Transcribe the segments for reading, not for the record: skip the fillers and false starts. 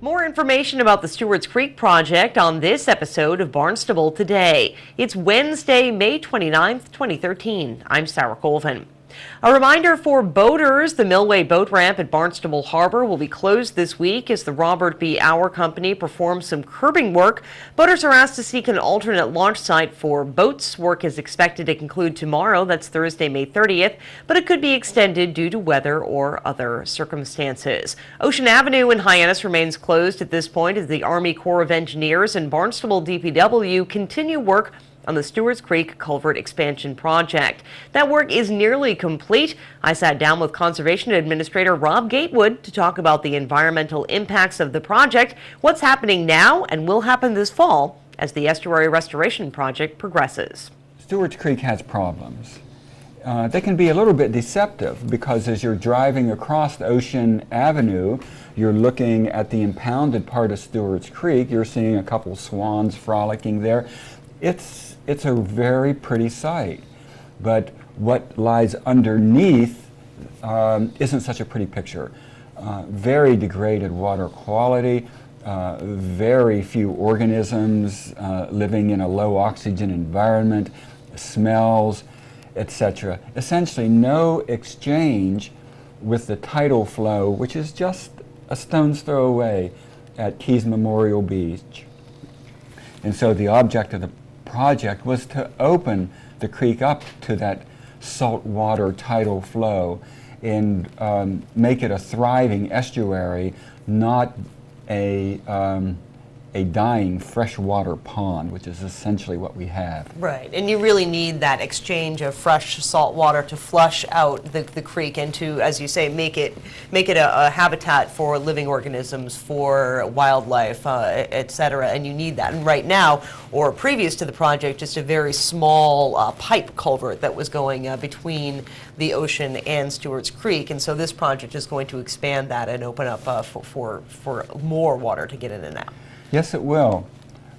More information about the Stewarts Creek project on this episode of Barnstable Today. It's Wednesday, May 29th, 2013. I'm Sarah Colvin. A reminder for boaters, the Millway boat ramp at Barnstable Harbor will be closed this week as the Robert B. Auer Company performs some curbing work. Boaters are asked to seek an alternate launch site for boats. Work is expected to conclude tomorrow, that's Thursday, May 30th, but it could be extended due to weather or other circumstances. Ocean Avenue in Hyannis remains closed at this point as the Army Corps of Engineers and Barnstable DPW continue work on the Stewarts Creek Culvert Expansion Project. That work is nearly complete. I sat down with Conservation Administrator Rob Gatewood to talk about the environmental impacts of the project, what's happening now and will happen this fall as the estuary restoration project progresses. Stewarts Creek has problems. They can be a little bit deceptive because as you're driving across Ocean Avenue, you're looking at the impounded part of Stewarts Creek. You're seeing a couple swans frolicking there. It's a very pretty sight, but what lies underneath isn't such a pretty picture. Very degraded water quality, very few organisms living in a low oxygen environment, smells, etc. Essentially no exchange with the tidal flow, which is just a stone's throw away at Keys Memorial Beach. And so the object of the project was to open the creek up to that saltwater tidal flow and make it a thriving estuary, not a dying freshwater pond, which is essentially what we have. Right, and you really need that exchange of fresh salt water to flush out the creek and to, as you say, make it a habitat for living organisms, for wildlife, etc. And you need that. And right now, or previous to the project, just a very small pipe culvert that was going between the ocean and Stewarts Creek. And so this project is going to expand that and open up for more water to get in and out. Yes, it will.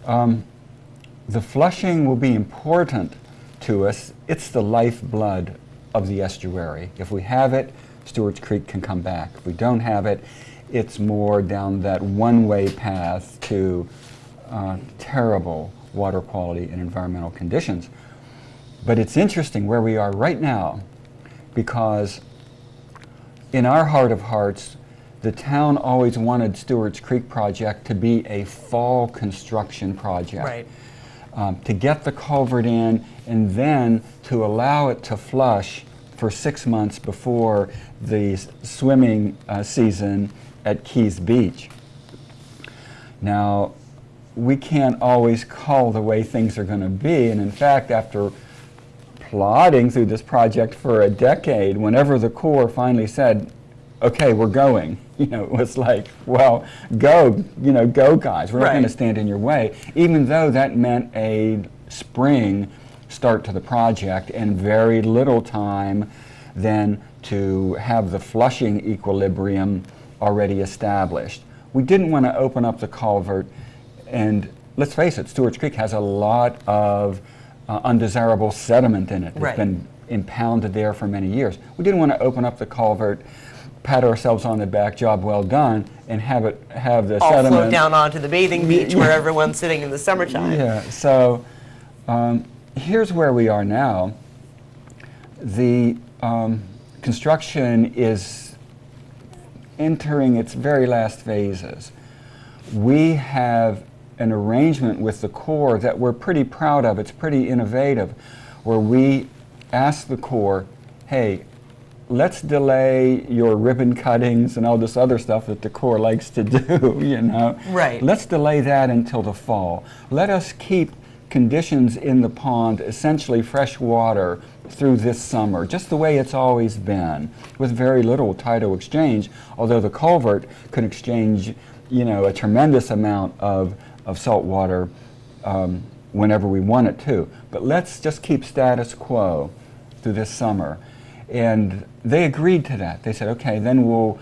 The flushing will be important to us. It's the lifeblood of the estuary. If we have it, Stewarts Creek can come back. If we don't have it, it's more down that one-way path to terrible water quality and environmental conditions. But it's interesting where we are right now, because in our heart of hearts, the town always wanted Stewarts Creek project to be a fall construction project. Right. To get the culvert in and then to allow it to flush for 6 months before the swimming season at Keys Beach. Now, we can't always call the way things are going to be, and in fact, after plodding through this project for a decade, whenever the Corps finally said, okay, we're going, it was like, well, go, go guys. We're not going to stand in your way, even though that meant a spring start to the project and very little time then to have the flushing equilibrium already established. We didn't want to open up the culvert, and let's face it, Stewarts Creek has a lot of undesirable sediment in it. It's been impounded there for many years. We didn't want to open up the culvert, pat ourselves on the back, job well done, and have the all sediment flow down onto the bathing beach where everyone's sitting in the summertime. Yeah, so here's where we are now. The construction is entering its very last phases. We have an arrangement with the Corps that we're pretty proud of. It's pretty innovative, where we ask the Corps, hey, let's delay your ribbon cuttings and all this other stuff that the Corps likes to do, Right. Let's delay that until the fall. Let us keep conditions in the pond, essentially fresh water, through this summer, just the way it's always been, with very little tidal exchange, although the culvert could exchange, a tremendous amount of salt water whenever we want it to. But let's just keep status quo through this summer. And they agreed to that. They said, okay, then we'll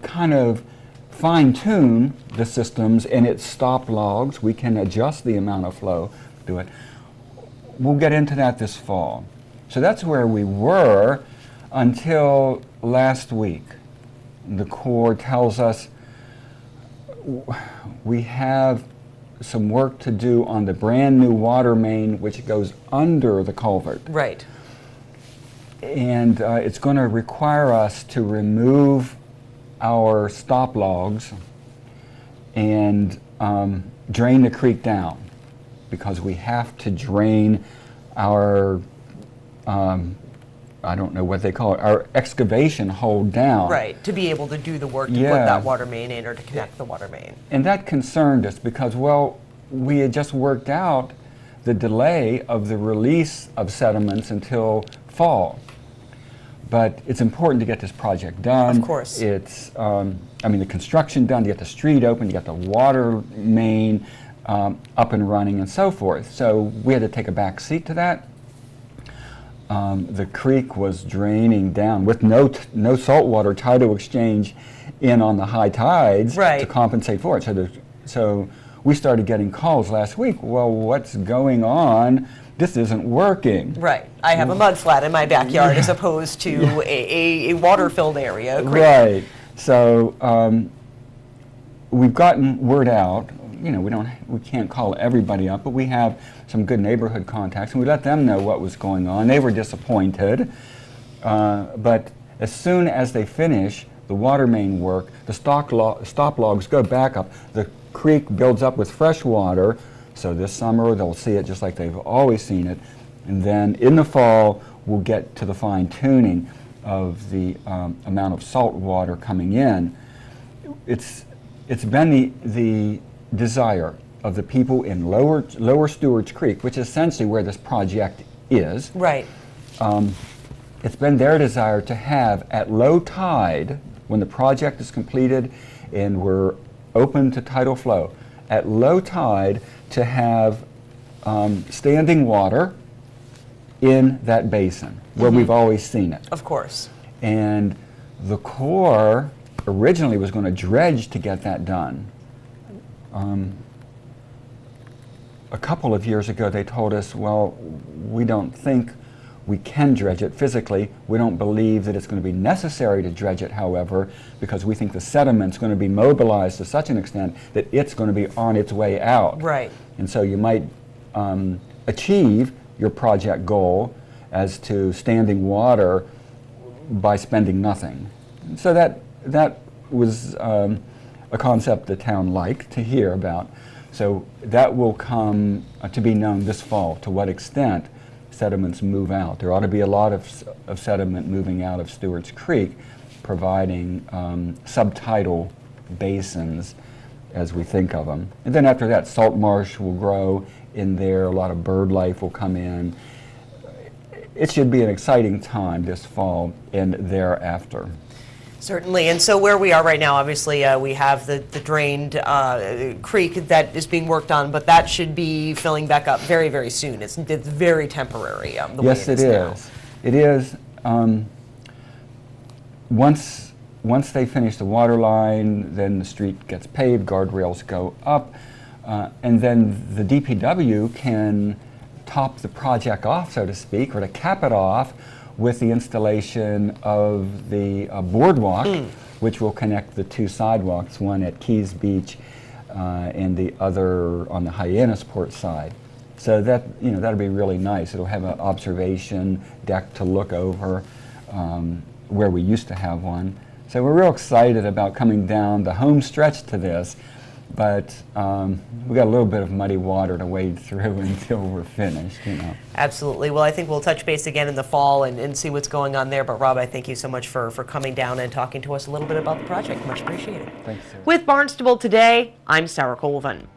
kind of fine-tune the systems and its stop logs. We can adjust the amount of flow to it. We'll get into that this fall. So that's where we were until last week. The Corps tells us we have some work to do on the brand new water main which goes under the culvert. Right. And it's going to require us to remove our stop logs and drain the creek down, because we have to drain our, I don't know what they call it, our excavation hole down. Right, to be able to do the work to put that water main in, or to connect the water main. And that concerned us because, well, we had just worked out the delay of the release of sediments until fall. But it's important to get this project done. Of course. It's, I mean, the construction done, to get the street open, to get the water main up and running and so forth. So we had to take a back seat to that. The creek was draining down with no saltwater tidal exchange in on the high tides to compensate for it. So we started getting calls last week. Well, what's going on? This isn't working. Right. I have a mud flat in my backyard as opposed to a water-filled area. Right. So we've gotten word out. You know, we can't call everybody up, but we have some good neighborhood contacts, and we let them know what was going on. They were disappointed, but as soon as they finish the water main work, the stop logs go back up. The creek builds up with fresh water. So this summer they'll see it just like they've always seen it, and then in the fall we'll get to the fine tuning of the amount of salt water coming in. It's been the desire of the people in lower Stewarts Creek, which is essentially where this project is. Right. It's been their desire to have at low tide, when the project is completed and we're open to tidal flow, at low tide to have standing water in that basin where we've always seen it. Of course. And the Corps originally was going to dredge to get that done. A couple of years ago they told us, well, we don't think we can dredge it physically. We don't believe that it's going to be necessary to dredge it, however, because we think the sediment's going to be mobilized to such an extent that it's going to be on its way out. Right. And so you might achieve your project goal as to standing water by spending nothing. So that was a concept the town liked to hear about. So that will come to be known this fall, to what extent sediments move out. There ought to be a lot of sediment moving out of Stewarts Creek, providing subtidal basins as we think of them. And then after that, salt marsh will grow in there, a lot of bird life will come in. It should be an exciting time this fall and thereafter. Certainly, and so where we are right now, obviously we have the drained creek that is being worked on, but that should be filling back up very, very soon. It's very temporary the way it is now. It is. Once they finish the water line, then the street gets paved, guardrails go up, and then the DPW can top the project off, so to speak, or to cap it off with the installation of the boardwalk, which will connect the two sidewalks, one at Keys Beach and the other on the Hyannisport side. So that, that'll be really nice. It'll have an observation deck to look over where we used to have one. So we're real excited about coming down the home stretch to this, but we got a little bit of muddy water to wade through until we're finished, Absolutely. Well, I think we'll touch base again in the fall and see what's going on there. But Rob, I thank you so much for coming down and talking to us a little bit about the project. Much appreciated. Thanks, Sarah. With Barnstable Today, I'm Sarah Colvin.